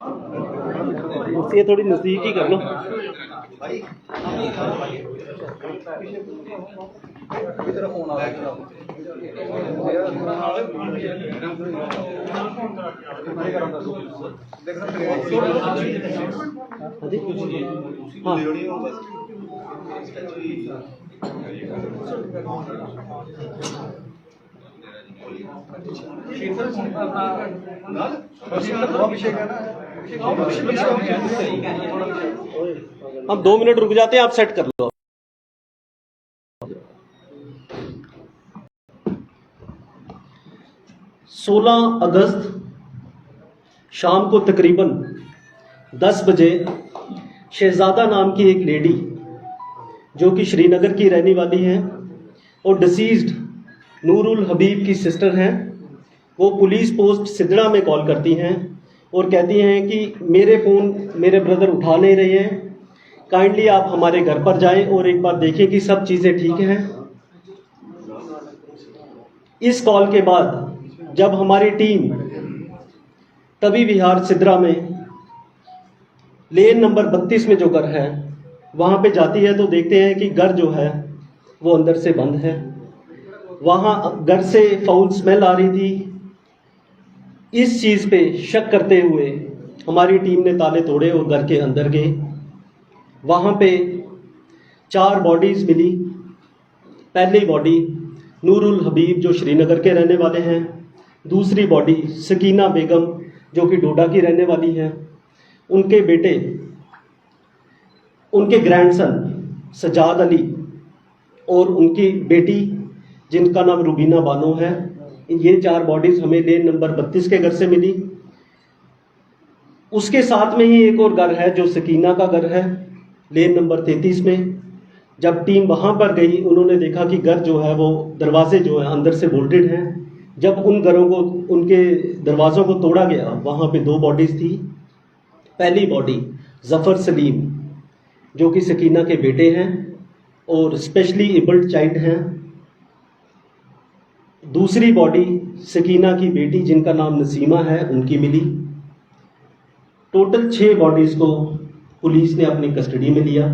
ये थोड़ी नजदीक ही कर लो। हम 2 मिनट रुक जाते हैं, आप सेट कर लो। सोलह अगस्त शाम को तकरीबन 10 बजे शहजादा नाम की एक लेडी जो कि श्रीनगर की रहने वाली है और डिसीज्ड नूरुल हबीब की सिस्टर हैं, वो पुलिस पोस्ट सिदड़ा में कॉल करती हैं और कहती हैं कि मेरे फ़ोन मेरे ब्रदर उठा नहीं रहे हैं, काइंडली आप हमारे घर पर जाएं और एक बार देखें कि सब चीज़ें ठीक हैं। इस कॉल के बाद जब हमारी टीम तभी विहार सिदरा में लेन नंबर 32 में जो घर है वहाँ पे जाती है तो देखते हैं कि घर जो है वो अंदर से बंद है। वहाँ घर से फाउल स्मेल आ रही थी। इस चीज़ पे शक करते हुए हमारी टीम ने ताले तोड़े और घर के अंदर गए। वहाँ पे 4 बॉडीज़ मिली। पहली बॉडी नूरुल हबीब जो श्रीनगर के रहने वाले हैं, दूसरी बॉडी सकीना बेगम जो कि डोडा की रहने वाली है, उनके बेटे, उनके ग्रैंडसन सजाद अली और उनकी बेटी जिनका नाम रुबीना बानो है। ये 4 बॉडीज हमें लेन नंबर 32 के घर से मिली। उसके साथ में ही एक और घर है जो सकीना का घर है, लेन नंबर 33 में। जब टीम वहां पर गई उन्होंने देखा कि घर जो है वो दरवाजे जो है अंदर से बोल्टेड हैं। जब उन घरों को, उनके दरवाज़ों को तोड़ा गया, वहाँ पे 2 बॉडीज़ थी। पहली बॉडी जफ़र सलीम जो कि सकीना के बेटे हैं और स्पेशली एबल्ड चाइल्ड हैं। दूसरी बॉडी सकीना की बेटी जिनका नाम नसीमा है, उनकी मिली। टोटल 6 बॉडीज़ को पुलिस ने अपनी कस्टडी में लिया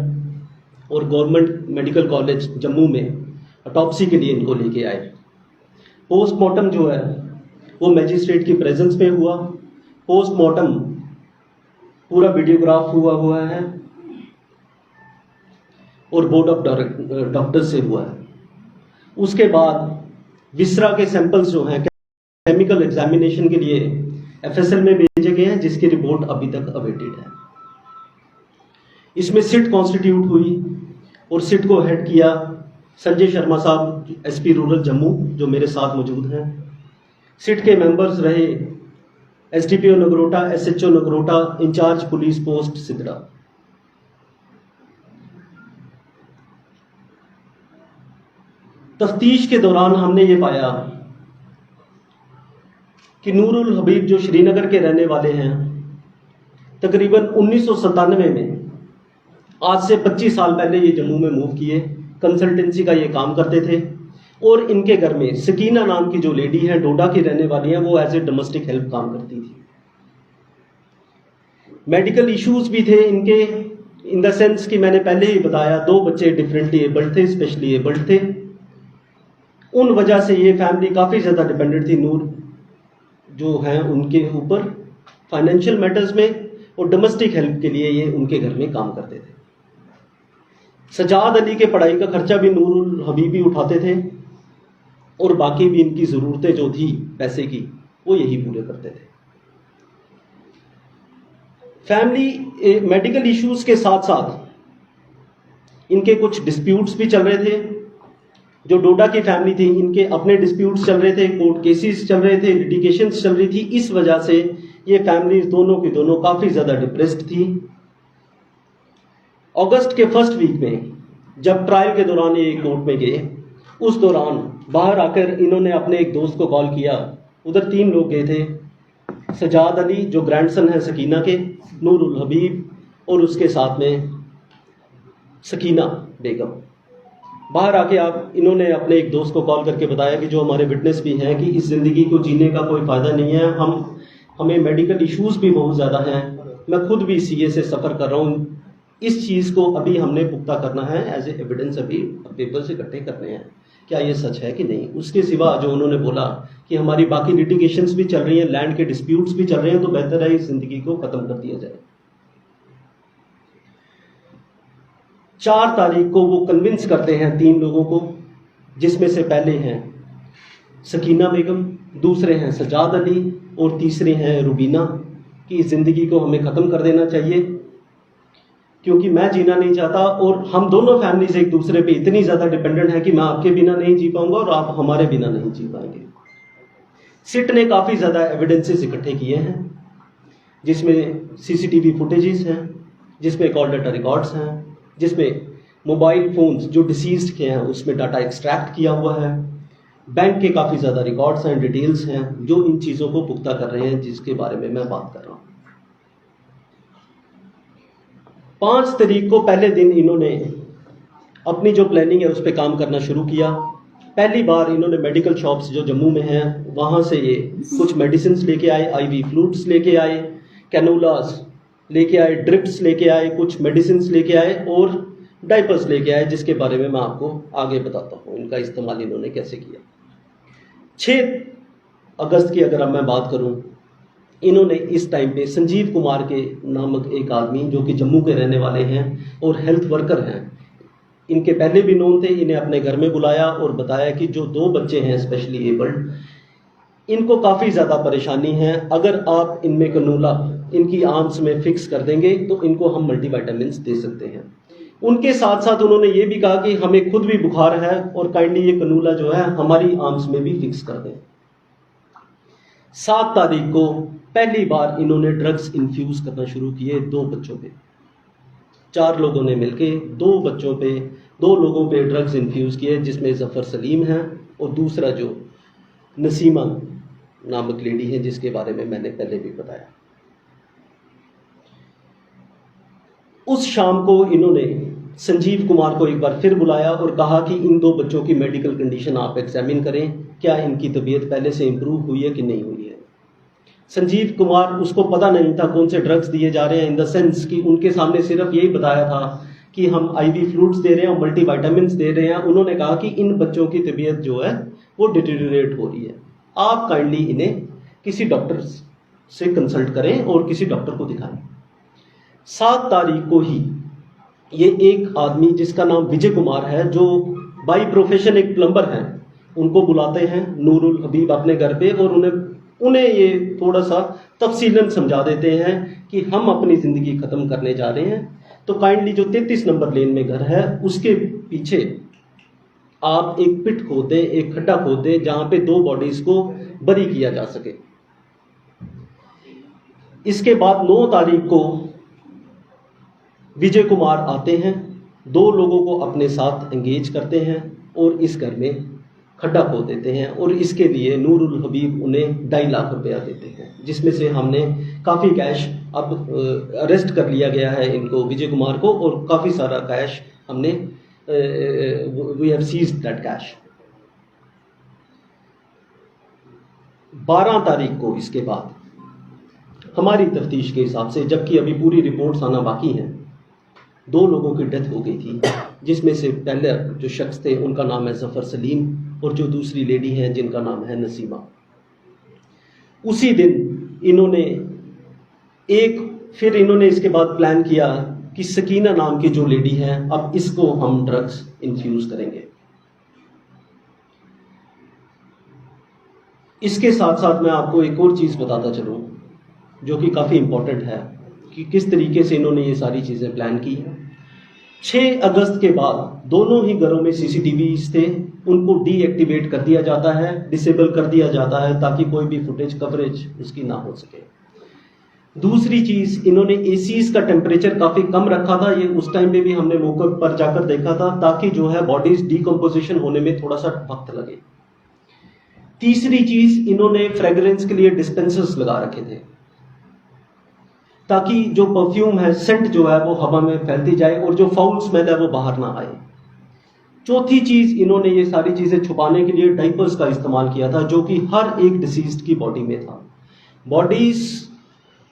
और गवर्नमेंट मेडिकल कॉलेज जम्मू में ऑटोप्सी के लिए इनको लेके आए। पोस्टमार्टम जो है वो मैजिस्ट्रेट की प्रेजेंस में हुआ। पोस्टमार्टम पूरा वीडियोग्राफ हुआ है और बोर्ड ऑफ डॉक्टर्स से हुआ है। उसके बाद विसरा के सैंपल्स जो हैं केमिकल एग्जामिनेशन के लिए एफएसएल में भेजे गए हैं, जिसकी रिपोर्ट अभी तक अवेटेड है। इसमें सिट कॉन्स्टिट्यूट हुई और सिट को हेड किया संजय शर्मा साहब, एसपी रूरल जम्मू, जो मेरे साथ मौजूद हैं। सिट के मेंबर्स रहे SDPO Nagrota, SHO Nagrota, in charge police post Sidhra. तफ्तीश के दौरान हमने ये पाया कि नूरुल हबीब जो श्रीनगर के रहने वाले हैं, तकरीबन 1997 में, आज से 25 साल पहले ये जम्मू में मूव किए। कंसल्टेंसी का ये काम करते थे और इनके घर में सकीना नाम की जो लेडी है, डोडा की रहने वाली है, वो एज ए डोमेस्टिक हेल्प काम करती थी। मेडिकल इश्यूज भी थे इनके, इन द सेंस कि मैंने पहले ही बताया 2 बच्चे डिफरेंटली एबल्ड थे, स्पेशली एबल्ड थे। उन वजह से ये फैमिली काफ़ी ज़्यादा डिपेंडेंट थी नूर जो हैं उनके ऊपर फाइनेंशियल मैटर्स में, और डोमेस्टिक हेल्प के लिए ये उनके घर में काम करते थे। सजाद अली के पढ़ाई का खर्चा भी नूरुल हबीब ही उठाते थे और बाकी भी इनकी ज़रूरतें जो थी पैसे की वो यही पूरे करते थे। फैमिली मेडिकल इश्यूज के साथ साथ इनके कुछ डिस्प्यूट्स भी चल रहे थे। जो डोडा की फैमिली थी, इनके अपने डिस्प्यूट्स चल रहे थे, कोर्ट केसेस चल रहे थे, लिटिगेशंस चल रही थी। इस वजह से ये फैमिली दोनों की दोनों काफ़ी ज़्यादा डिप्रेस्ड थी। अगस्त के फर्स्ट वीक में जब ट्रायल के दौरान ये कोर्ट में गए, उस दौरान बाहर आकर इन्होंने अपने एक दोस्त को कॉल किया। उधर 3 लोग गए थे, सजाद अली जो ग्रैंडसन है सकीना के, नूरुल हबीब और उसके साथ में सकीना बेगम। बाहर आके इन्होंने अपने एक दोस्त को कॉल करके बताया कि जो हमारे विटनेस भी हैं कि इस ज़िंदगी को जीने का कोई फ़ायदा नहीं है, हमें मेडिकल इश्यूज़ भी बहुत ज़्यादा हैं मैं खुद भी सीए से सफ़र कर रहा हूँ, इस चीज़ को अभी हमने पुख्ता करना है, एज ए एविडेंस अभी पेपर्स इकट्ठे करने हैं, क्या ये सच है कि नहीं। उसके सिवा जो उन्होंने बोला कि हमारी बाकी लिटिगेशंस भी चल रही हैं, लैंड के डिस्प्यूट्स भी चल रहे हैं, तो बेहतर है इस जिंदगी को ख़त्म कर दिया जाए। 4 तारीख को वो कन्विंस करते हैं 3 लोगों को, जिसमें से पहले हैं सकीना बेगम, दूसरे हैं सजाद अली और तीसरे हैं रुबीना, कि इस ज़िंदगी को हमें ख़त्म कर देना चाहिए क्योंकि मैं जीना नहीं चाहता और हम दोनों फैमिलीज एक दूसरे पे इतनी ज़्यादा डिपेंडेंट है कि मैं आपके बिना नहीं जी पाऊंगा और आप हमारे बिना नहीं जी पाएंगे। सिट ने काफ़ी ज़्यादा एविडेंसेस इकट्ठे किए हैं, जिसमें सीसीटीवी फुटेजेस हैं, जिसमें कॉल डाटा रिकॉर्ड्स हैं, जिसमें मोबाइल फोन्स जो डिसीज्ड के हैं उसमें डाटा एक्सट्रैक्ट किया हुआ है, बैंक के काफ़ी ज़्यादा रिकॉर्ड्स हैं, डिटेल्स हैं, जो इन चीज़ों को पुख्ता कर रहे हैं जिसके बारे में मैं बात कर रहा हूँ। 5 तारीख को पहले दिन इन्होंने अपनी जो प्लानिंग है उस पर काम करना शुरू किया। पहली बार इन्होंने मेडिकल शॉप्स जो जम्मू में हैं वहाँ से ये कुछ मेडिसिन लेके आए, आईवी फ्लूइड्स लेके आए, कैनोलास लेके आए, ड्रिप्स लेके आए, कुछ मेडिसिन लेके आए और डाइपर्स लेके आए, जिसके बारे में मैं आपको आगे बताता हूँ इनका इस्तेमाल इन्होंने कैसे किया। 6 अगस्त की अगर अब मैं बात करूँ, इन्होंने इस टाइम पे संजीव कुमार के नामक एक आदमी जो कि जम्मू के रहने वाले हैं और हेल्थ वर्कर हैं, इनके पहले भी नोन थे, इन्हें अपने घर में बुलाया और बताया कि जो 2 बच्चे हैं स्पेशली एबल्ड, इनको काफ़ी ज़्यादा परेशानी है, अगर आप इनमें कनूला इनकी आर्म्स में फिक्स कर देंगे तो इनको हम मल्टीविटामिन्स दे सकते हैं। उनके साथ साथ उन्होंने ये भी कहा कि हमें खुद भी बुखार है और काइंडली ये कनूला जो है हमारी आर्म्स में भी फिक्स कर दें। 7 तारीख को पहली बार इन्होंने ड्रग्स इन्फ्यूज़ करना शुरू किए 2 बच्चों पे। 4 लोगों ने मिलके 2 बच्चों पे 2 लोगों पे ड्रग्स इन्फ्यूज़ किए, जिसमें जफ़र सलीम है और दूसरा जो नसीमा नामक लेडी है जिसके बारे में मैंने पहले भी बताया। उस शाम को इन्होंने संजीव कुमार को एक बार फिर बुलाया और कहा कि इन 2 बच्चों की मेडिकल कंडीशन आप एग्जामिन करें, क्या इनकी तबीयत पहले से इम्प्रूव हुई है कि नहीं हुई है। संजीव कुमार, उसको पता नहीं था कौन से ड्रग्स दिए जा रहे हैं, इन द सेंस कि उनके सामने सिर्फ यही बताया था कि हम आईवी फ्लूइड्स दे रहे हैं और मल्टीविटामिन्स दे रहे हैं। उन्होंने कहा कि इन बच्चों की तबीयत जो है वो डिटेरियोरेट हो रही है, आप काइंडली इन्हें किसी डॉक्टर से कंसल्ट करें और किसी डॉक्टर को दिखाएं। 7 तारीख को ही ये एक आदमी जिसका नाम विजय कुमार है, जो बाई प्रोफेशन एक प्लम्बर हैं, उनको बुलाते हैं नूरुल हबीब अपने घर पे और उन्हें ये थोड़ा सा तफसीलन समझा देते हैं कि हम अपनी ज़िंदगी ख़त्म करने जा रहे हैं, तो काइंडली जो 33 नंबर लेन में घर है उसके पीछे आप एक पिट खोद दें, एक खड्डा खोद दें जहाँ पे 2 बॉडीज़ को बरी किया जा सके। इसके बाद 9 तारीख को विजय कुमार आते हैं, 2 लोगों को अपने साथ एंगेज करते हैं और इस घर में खड्डा खोद देते हैं और इसके लिए नूरुल हबीब उन्हें 2.5 लाख रुपया देते हैं, जिसमें से हमने काफ़ी कैश अब अरेस्ट कर लिया गया है इनको, विजय कुमार को, और काफ़ी सारा कैश हमने we have seized that cash. 12 तारीख को इसके बाद हमारी तफ्तीश के हिसाब से, जबकि अभी पूरी रिपोर्ट्स आना बाकी हैं, 2 लोगों की डेथ हो गई थी, जिसमें से पहले जो शख्स थे उनका नाम है जफ़र सलीम और जो दूसरी लेडी है जिनका नाम है नसीमा। उसी दिन इन्होंने इसके बाद प्लान किया कि सकीना नाम की जो लेडी है, अब इसको हम ड्रग्स इन्फ्यूज़ करेंगे। इसके साथ साथ मैं आपको एक और चीज़ बताता चलूँ जो कि काफ़ी इम्पोर्टेंट है कि किस तरीके से इन्होंने ये सारी चीज़ें प्लान की। 6 अगस्त के बाद दोनों ही घरों में सीसीटीवीज थे, उनको डीएक्टिवेट कर दिया जाता है, डिसेबल कर दिया जाता है ताकि कोई भी फुटेज कवरेज उसकी ना हो सके। दूसरी चीज़, इन्होंने एसीज का टेम्परेचर काफ़ी कम रखा था, ये उस टाइम पे भी हमने मौके पर जाकर देखा था, ताकि जो है बॉडीज डिकम्पोजिशन होने में थोड़ा सा वक्त लगे। तीसरी चीज़, इन्होंने फ्रेगरेंस के लिए डिस्पेंसर्स लगा रखे थे ताकि जो परफ्यूम है, सेंट जो है वो हवा में फैलती जाए और जो फाउल स्मेल है वो बाहर ना आए। चौथी चीज़, इन्होंने ये सारी चीज़ें छुपाने के लिए डाइपर्स का इस्तेमाल किया था, जो कि हर एक डिसीज्ड की बॉडी में था। बॉडीज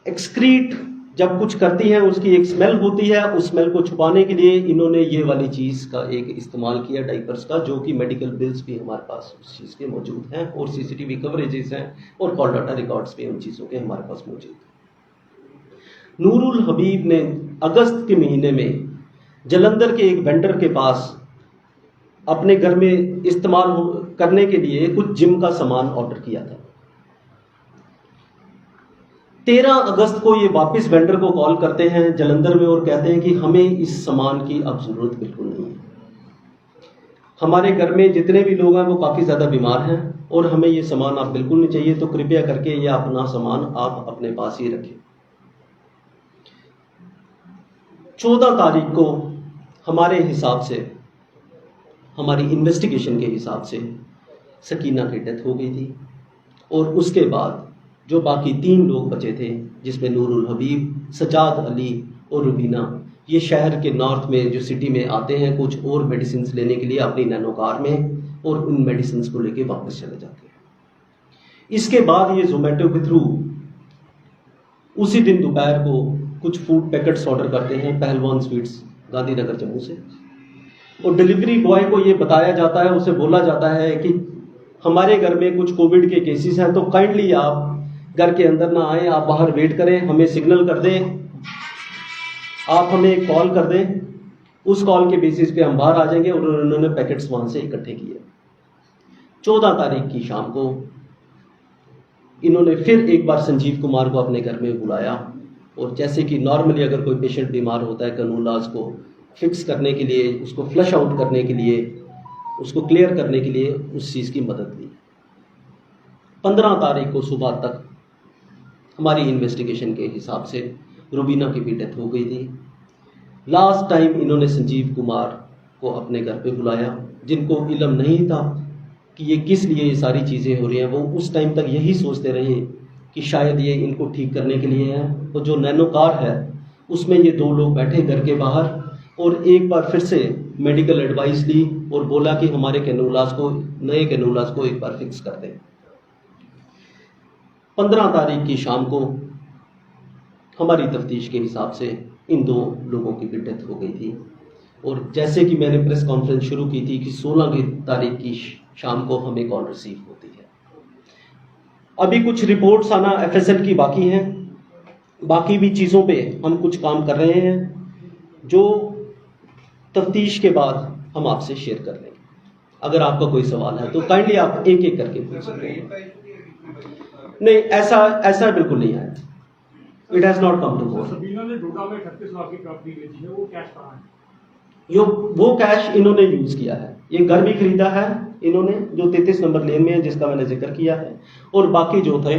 एक्सक्रीट जब कुछ करती हैं उसकी एक स्मेल होती है, उस स्मेल को छुपाने के लिए इन्होंने ये वाली चीज़ का एक इस्तेमाल किया डाइपर्स का, जो कि मेडिकल बिल्स भी हमारे पास उस चीज़ के मौजूद हैं और सीसीटीवी कवरेजेस हैं और कॉल डाटा रिकॉर्ड्स भी उन चीज़ों के हमारे पास मौजूद हैं। नूरुल हबीब ने अगस्त के महीने में जलंधर के एक वेंडर के पास अपने घर में इस्तेमाल करने के लिए कुछ जिम का सामान ऑर्डर किया था। 13 अगस्त को ये वापस वेंडर को कॉल करते हैं जलंधर में और कहते हैं कि हमें इस सामान की अब ज़रूरत बिल्कुल नहीं है। हमारे घर में जितने भी लोग हैं वो काफ़ी ज़्यादा बीमार हैं और हमें ये सामान आप बिल्कुल नहीं चाहिए, तो कृपया करके ये अपना सामान आप अपने पास ही रखें। 14 तारीख को हमारे हिसाब से, हमारी इन्वेस्टिगेशन के हिसाब से सकीना की डेथ हो गई थी और उसके बाद जो बाकी 3 लोग बचे थे, जिसमें नूरुल हबीब, सजाद अली और रुबीना, ये शहर के नॉर्थ में जो सिटी में आते हैं कुछ और मेडिसिन लेने के लिए अपनी नैनो कार में, और उन मेडिसिन को लेके वापस चले जाते हैं। इसके बाद ये जोमेटो के थ्रू उसी दिन दोपहर को कुछ फूड पैकेट्स ऑर्डर करते हैं पहलवान स्वीट्स गांधीनगर जम्मू से, और डिलीवरी बॉय को ये बताया जाता है, उसे बोला जाता है कि हमारे घर में कुछ कोविड के केसेस हैं, तो काइंडली आप घर के अंदर ना आए, आप बाहर वेट करें, हमें सिग्नल कर दें, आप हमें एक कॉल कर दें, उस कॉल के बेसिस पे हम बाहर आ जाएंगे। और उन्होंने पैकेट्स वहाँ से इकट्ठे किए। 14 तारीख की शाम को इन्होंने फिर एक बार संजीव कुमार को अपने घर में बुलाया, और जैसे कि नॉर्मली अगर कोई पेशेंट बीमार होता है, कैनुलास को फिक्स करने के लिए, उसको फ्लश आउट करने के लिए, उसको क्लियर करने के लिए उस चीज़ की मदद ली। 15 तारीख को सुबह तक हमारी इन्वेस्टिगेशन के हिसाब से रुबीना की भी डेथ हो गई थी। लास्ट टाइम इन्होंने संजीव कुमार को अपने घर पे बुलाया, जिनको इल्म नहीं था कि ये किस लिए ये सारी चीज़ें हो रही हैं। वो उस टाइम तक यही सोचते रहे कि शायद ये इनको ठीक करने के लिए है। तो जो नैनो कार है उसमें ये 2 लोग बैठे घर के बाहर, और एक बार फिर से मेडिकल एडवाइस ली और बोला कि हमारे कैनुलास को, नए कैनुलास को एक बार फिक्स कर दें। 15 तारीख की शाम को हमारी तफ्तीश के हिसाब से इन 2 लोगों की भी डेथ हो गई थी। और जैसे कि मैंने प्रेस कॉन्फ्रेंस शुरू की थी कि 16 की तारीख की शाम को हमें कॉल रिसीव होती है। अभी कुछ रिपोर्ट्स आना एफएसएल की बाकी हैं, बाकी भी चीज़ों पे हम कुछ काम कर रहे हैं, जो तफ्तीश के बाद हम आपसे शेयर कर लेंगे। अगर आपका कोई सवाल है तो काइंडली आप एक एक करके पूछ सकते हैं। नहीं, ऐसा बिल्कुल नहीं है। It has not come to board. Sabina ने डोडा में 38 लाख की प्रॉपर्टी बेची है, वो कैश कहाँ है? वो कैश इन्होंने यूज किया है। ये घर भी खरीदा है इन्होंने, जो 33 नंबर लेन में है, जिसका मैंने जिक्र किया है, और बाकी जो थे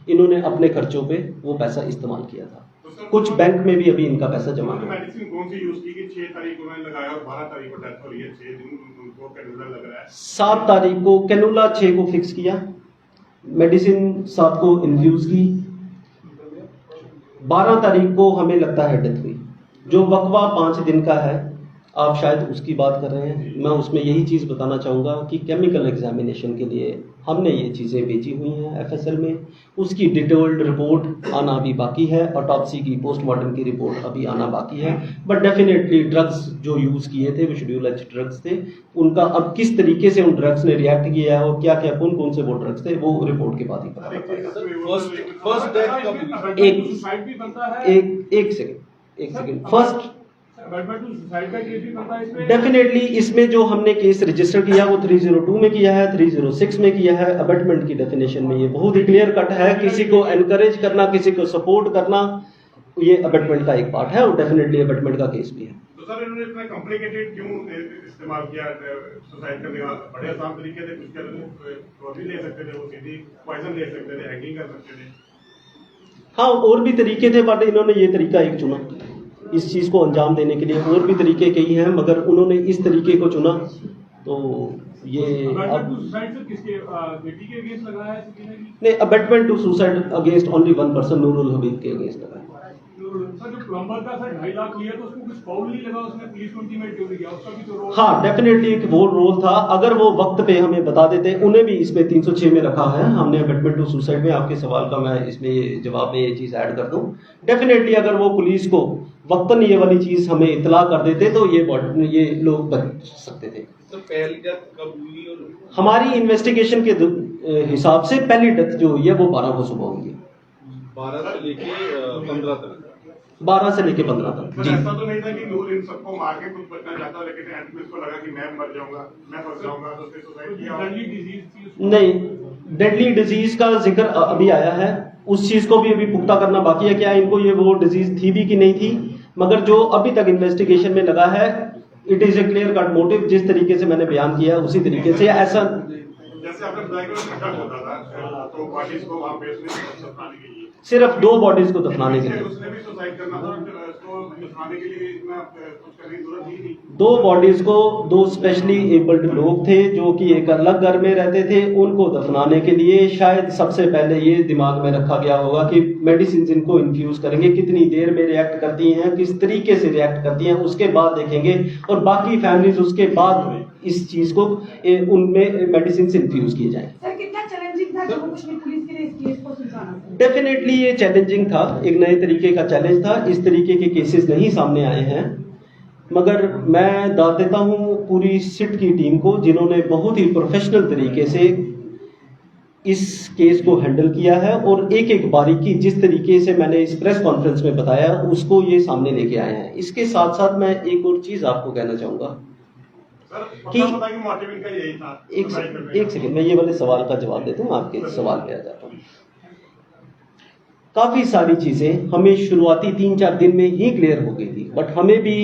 इन्होंने अपने खर्चों पे वो पैसा इस्तेमाल किया था। कुछ बैंक में भी अभी इनका पैसा जमा है। मेडिसिन कौन सी यूज की कि 6 तारीख को मैंने लगाया और 12 तारीख को डेथ हो रही है, 6 दिन उनको कैनुला लग रहा है। 7 तारीख को कैनुला, 6 को फिक्स किया, मेडिसिन 7 को इन्फ्यूज की, 12 तारीख को हमें लगता है डेथ हुई। जो वकवा 5 दिन का है, आप शायद उसकी बात कर रहे हैं। मैं उसमें यही चीज़ बताना चाहूँगा कि केमिकल एग्जामिनेशन के लिए हमने ये चीज़ें बेची हुई हैं एफएसएल में। उसकी डिटेल्ड रिपोर्ट आना अभी बाकी है, ऑटोप्सी की, पोस्टमार्टम की रिपोर्ट अभी आना बाकी है। बट डेफिनेटली ड्रग्स जो यूज़ किए थे वो शेड्यूल एच ड्रग्स थे, उनका अब किस तरीके से उन ड्रग्स ने रिएक्ट किया है और क्या क्या कौन कौन से वो ड्रग्स थे, वो रिपोर्ट के बाद ही पता लगेगा। एक सेकेंड फर्स्ट डेफिनेटली इसमें जो हमने केस रजिस्टर किया वो 302 में किया है, 306 में किया है। अबेटमेंट की डेफिनेशन में ये बहुत ही क्लियर कट है, किसी को एनकरेज करना, किसी को सपोर्ट करना, ये अबेटमेंट का एक पार्ट है और डेफिनेटली अबेटमेंट का केस भी है। तो सर इन्होंने इतना कॉम्प्लिकेटेड क्यों इस्तेमाल किया सुसाइड करने का? बड़े आसान तरीके से कुछ कर भी ले सकते थे, वो सीधी पॉइजन ले सकते थे, हैंगिंग कर सकते थे। हाँ, और भी तरीके थे, बट इन्होंने ये तरीका एक चुना इस चीज़ को अंजाम देने के लिए। और भी तरीके कई हैं, मगर उन्होंने इस तरीके को चुना। तो ये नहीं, abetment to suicide against only 1 person, Nurul Habib के अगेंस्ट लगा है। सर जो प्लम्बर का सर 2.5 लाख लिया तो उसको कुछ फाउल नहीं लगा, उसने पुलिस को इंटीमेट क्यों नहीं किया, उसका भी तो रोल। हाँ, डेफिनेटली एक वो रोल था। अगर वो वक्त पे हमें बता देते, उन्हें भी इसमें 306 में रखा है हमने अबेटमेंट टू सुसाइड में। आपके सवाल का मैं इसमें ये जवाब में ये चीज़ ऐड कर दूं। डेफिनेटली अगर वो पुलिस को वक्तन ये वाली चीज़ हमें इतला कर देते तो ये लोग बच सकते थे। तो पहली डेथ कब हुई और हमारी इन्वेस्टिगेशन के हिसाब से पहली डेथ जो हुई है वो 12 को सुबह हुई है। 12 से लेके 15 तक? 12 से लेके 15 तक। जी, ऐसा तो नहीं था कि नूर इन सबको मार के खुद बचना चाहता, लेकिन एंड में इसको लगा कि मैं मर जाऊंगा, मैं फंस जाऊंगा, तो उसने सुसाइड किया। डेडली डिजीज थी उसको। नहीं, डेडली डिजीज का जिक्र अभी आया है, उस चीज को भी अभी पुख्ता करना बाकी है। क्या इनको ये वो डिजीज थी भी कि नहीं थी, मगर जो अभी तक इन्वेस्टिगेशन में लगा है, it is a clear cut motive. जिस तरीके से मैंने बयान किया उसी तरीके से ऐसा। जैसे आपने बताया कि वो शक होता था, तो बॉडीज को वहाँ पे उसने दफनाने के लिए, सिर्फ 2 बॉडीज को दफनाने के लिए, उसने भी सुसाइड करना था, उसको दफनाने के लिए इतना कुछ करने की जरूरत ही नहीं। 2 बॉडीज को 2 स्पेशली एबल्ड लोग थे जो कि एक अलग घर में रहते थे, उनको दफनाने के लिए शायद सबसे पहले ये दिमाग में रखा गया होगा कि मेडिसिन इनको इन्फ्यूज करेंगे, कितनी देर में रिएक्ट करती हैं, किस तरीके से रिएक्ट करती हैं, उसके बाद देखेंगे। और बाकी फैमिलीज उसके बाद इस चीज को उनमें मेडिसिन इन्फ्यूज किए जाएंगे। सर कितना चैलेंजिंग था जम्मू कश्मीर पुलिस के लिए इस केस को सुलझाना? डेफिनेटली ये चैलेंजिंग था, एक नए तरीके का चैलेंज था। इस तरीके के केसेस नहीं सामने आए हैं, मगर मैं दाद देता हूं पूरी सिट की टीम को, जिन्होंने बहुत ही प्रोफेशनल तरीके से इस केस को हैंडल किया है और एक एक बारीकी जिस तरीके से मैंने इस प्रेस कॉन्फ्रेंस में बताया उसको ये सामने लेके आए हैं। इसके साथ साथ मैं एक और चीज आपको कहना चाहूंगा कि मोटिव इनका यही था। एक सेकंड, मैं ये वाले सवाल का जवाब देता हूँ, आपके सवाल पे आ जाता हूँ। काफी सारी चीजें हमें शुरुआती 3-4 दिन में ही क्लियर हो गई थी, बट हमें भी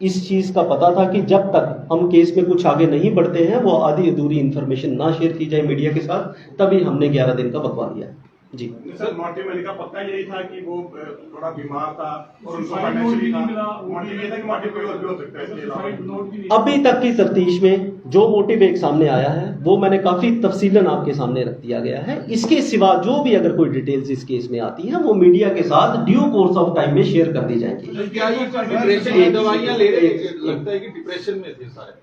इस चीज का पता था कि जब तक हम केस में कुछ आगे नहीं बढ़ते हैं, वो आधी अधूरी इंफॉर्मेशन ना शेयर की जाए मीडिया के साथ, तभी हमने 11 दिन का वकवा लिया। जी सर, मोटिव का पक्का यही था कि वो थोड़ा बीमार था और उनको सुसाइड नोट फाइनेंशियली भी था। नहीं मिला। मोटिव ये था कि मोटिव कोई और भी हो सकता है इसके अलावा। सुसाइड नोट भी नहीं। अभी तक की तफ्तीश में जो मोटिव एक सामने आया है वो मैंने काफी तफसीलन आपके सामने रख दिया गया है। इसके सिवा जो भी अगर कोई डिटेल्स इस केस में आती है वो मीडिया के साथ ड्यू कोर्स ऑफ टाइम में शेयर कर दी जाएंगी। क्या ये डिप्रेशन की दवाइयां ले रहे हैं? लगता है कि डिप्रेशन में थे सारे।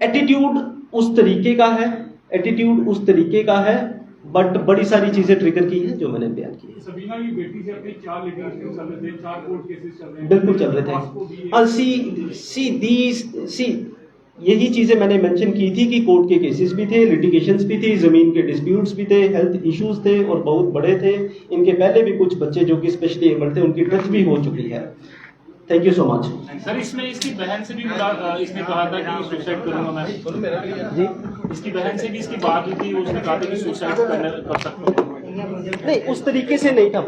एटीट्यूड उस तरीके का है, बट बड़ी सारी चीजें ट्रिगर की हैं जो मैंने बयान की है। सबीना की बेटी से अपने 4 लिटिगेशन चल रहे थे, 4 कोर्ट केसेस चल रहे हैं। बिल्कुल चल रहे उसको भी थे। हाँ, यही चीजें मैंने मेंशन की थी कि कोर्ट के केसेस भी थे, लिटिगेशंस भी थी, जमीन के डिस्प्यूट्स भी थे, हेल्थ इश्यूज थे और बहुत बड़े थे। इनके पहले भी कुछ बच्चे जो कि स्पेशली एबल्ड थे उनकी डेथ भी हो चुकी है। Thank you so much. Sir, इसमें इसकी बहन से भी इसने कहा था कि सुसाइड करूंगा मैं। जी, इसकी बहन से भी इसकी बात हुई थी, उसने कहा था कि सुसाइड कर सकता हूँ। नहीं उस तरीके से नहीं था।